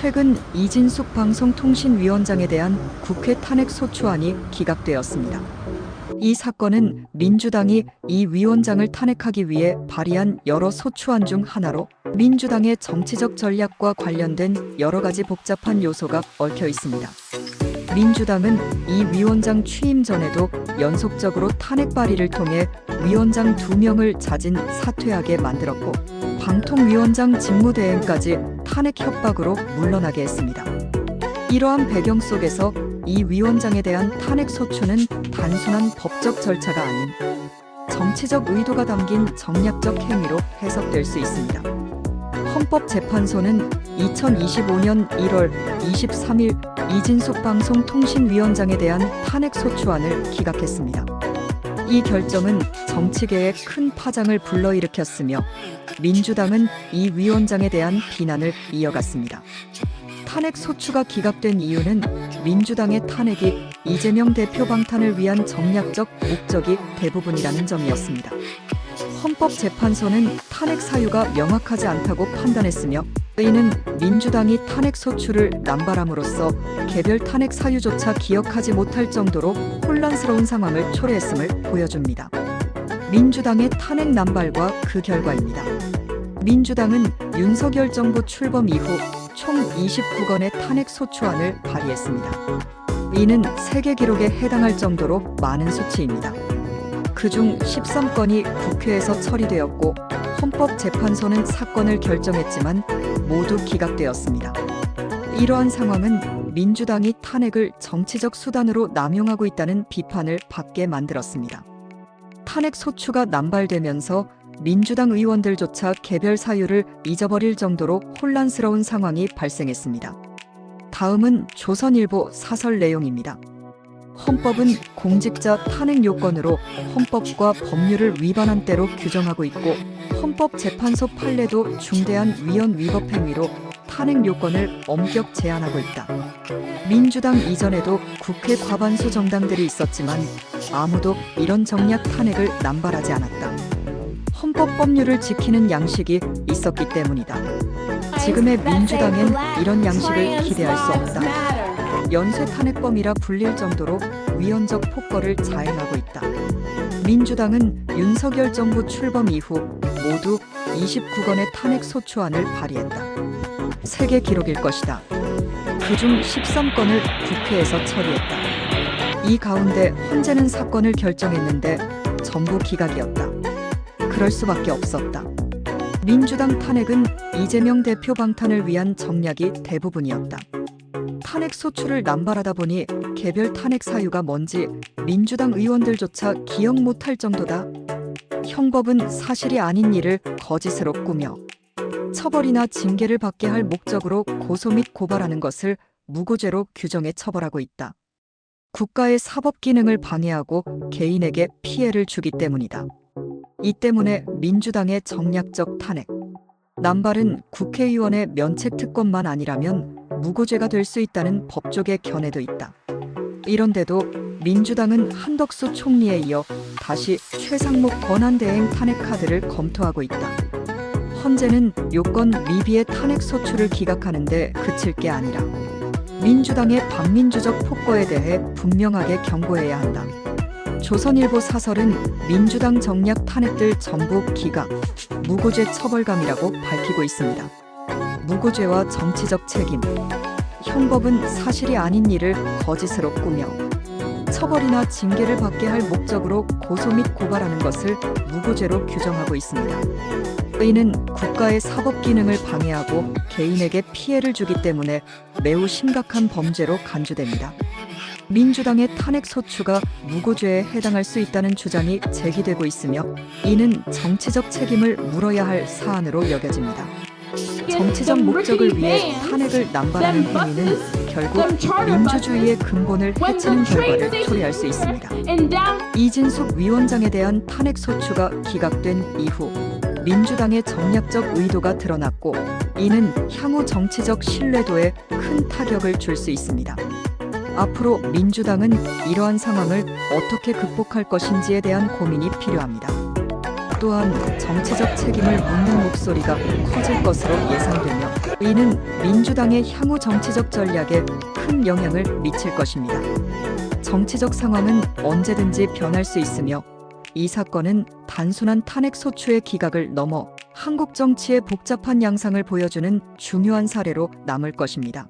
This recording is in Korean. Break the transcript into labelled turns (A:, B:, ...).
A: 최근 이진숙 방송통신위원장에 대한 국회 탄핵소추안이 기각되었습니다. 이 사건은 민주당이 이 위원장을 탄핵하기 위해 발의한 여러 소추안 중 하나로 민주당의 정치적 전략과 관련된 여러 가지 복잡한 요소가 얽혀 있습니다. 민주당은 이 위원장 취임 전에도 연속적으로 탄핵 발의를 통해 위원장 2명을 자진 사퇴하게 만들었고 방통위원장 직무대행까지 탄핵 협박으로 물러나게 했습니다. 이러한 배경 속에서 이 위원장에 대한 탄핵 소추는 단순한 법적 절차가 아닌 정치적 의도가 담긴 정략적 행위로 해석될 수 있습니다. 헌법재판소는 2025년 1월 23일 이진숙 방송통신위원장에 대한 탄핵 소추안을 기각했습니다. 이 결정은 정치계에 큰 파장을 불러일으켰으며 민주당은 이 위원장에 대한 비난을 이어갔습니다. 탄핵 소추가 기각된 이유는 민주당의 탄핵이 이재명 대표 방탄을 위한 정략적 목적이 대부분이라는 점이었습니다. 헌법재판소는 탄핵 사유가 명확하지 않다고 판단했으며 이는 민주당이 탄핵 소추를 남발함으로써 개별 탄핵 사유조차 기억하지 못할 정도로 혼란스러운 상황을 초래했음을 보여줍니다. 민주당의 탄핵 남발과 그 결과입니다. 민주당은 윤석열 정부 출범 이후 총 29건의 탄핵 소추안을 발의했습니다. 이는 세계 기록에 해당할 정도로 많은 수치입니다. 그중 13건이 국회에서 처리되었고 헌법재판소는 사건을 결정했지만 모두 기각되었습니다. 이러한 상황은 민주당이 탄핵을 정치적 수단으로 남용하고 있다는 비판을 받게 만들었습니다. 탄핵 소추가 남발되면서 민주당 의원들조차 개별 사유를 잊어버릴 정도로 혼란스러운 상황이 발생했습니다. 다음은 조선일보 사설 내용입니다. 헌법은 공직자 탄핵 요건으로 헌법과 법률을 위반한 때로 규정하고 있고 헌법재판소 판례도 중대한 위헌 위법 행위로 탄핵 요건을 엄격 제한하고 있다. 민주당 이전에도 국회 과반수 정당들이 있었지만 아무도 이런 정략 탄핵을 남발하지 않았다. 헌법 법률을 지키는 양식이 있었기 때문이다. 지금의 민주당엔 이런 양식을 기대할 수 없다. 연쇄 탄핵범이라 불릴 정도로 위헌적 폭거를 자행하고 있다. 민주당은 윤석열 정부 출범 이후 모두 29건의 탄핵 소추안을 발의했다. 세계 기록일 것이다. 그중 13건을 국회에서 처리했다. 이 가운데 헌재는 사건을 결정했는데 전부 기각이었다. 그럴 수밖에 없었다. 민주당 탄핵은 이재명 대표 방탄을 위한 정략이 대부분이었다. 탄핵 소추를 남발하다 보니 개별 탄핵 사유가 뭔지 민주당 의원들조차 기억 못할 정도다. 형법은 사실이 아닌 일을 거짓으로 꾸며 처벌이나 징계를 받게 할 목적으로 고소 및 고발하는 것을 무고죄로 규정해 처벌하고 있다. 국가의 사법 기능을 방해하고 개인에게 피해를 주기 때문이다. 이 때문에 민주당의 정략적 탄핵, 남발은 국회의원의 면책 특권만 아니라면 무고죄가 될 수 있다는 법조계 견해도 있다. 이런데도 민주당은 한덕수 총리에 이어 다시 최상목 권한대행 탄핵 카드를 검토하고 있다. 헌재는 요건 미비의 탄핵 소추를 기각하는데 그칠 게 아니라 민주당의 반민주적 폭거에 대해 분명하게 경고해야 한다. 조선일보 사설은 민주당 정략 탄핵들 전부 기각, 무고죄 처벌감이라고 밝히고 있습니다. 무고죄와 정치적 책임, 형법은 사실이 아닌 일을 거짓으로 꾸며 처벌이나 징계를 받게 할 목적으로 고소 및 고발하는 것을 무고죄로 규정하고 있습니다. 이는 국가의 사법 기능을 방해하고 개인에게 피해를 주기 때문에 매우 심각한 범죄로 간주됩니다. 민주당의 탄핵 소추가 무고죄에 해당할 수 있다는 주장이 제기되고 있으며 이는 정치적 책임을 물어야 할 사안으로 여겨집니다. 정치적 목적을 위해 탄핵을 남발하는 행위는 결국 민주주의의 근본을 해치는 결과를 초래할 수 있습니다. 이진숙 위원장에 대한 탄핵 소추가 기각된 이후 민주당의 정략적 의도가 드러났고 이는 향후 정치적 신뢰도에 큰 타격을 줄 수 있습니다. 앞으로 민주당은 이러한 상황을 어떻게 극복할 것인지에 대한 고민이 필요합니다. 또한 정치적 책임을 묻는 목소리가 커질 것으로 예상되며 이는 민주당의 향후 정치적 전략에 큰 영향을 미칠 것입니다. 정치적 상황은 언제든지 변할 수 있으며 이 사건은 단순한 탄핵 소추의 기각을 넘어 한국 정치의 복잡한 양상을 보여주는 중요한 사례로 남을 것입니다.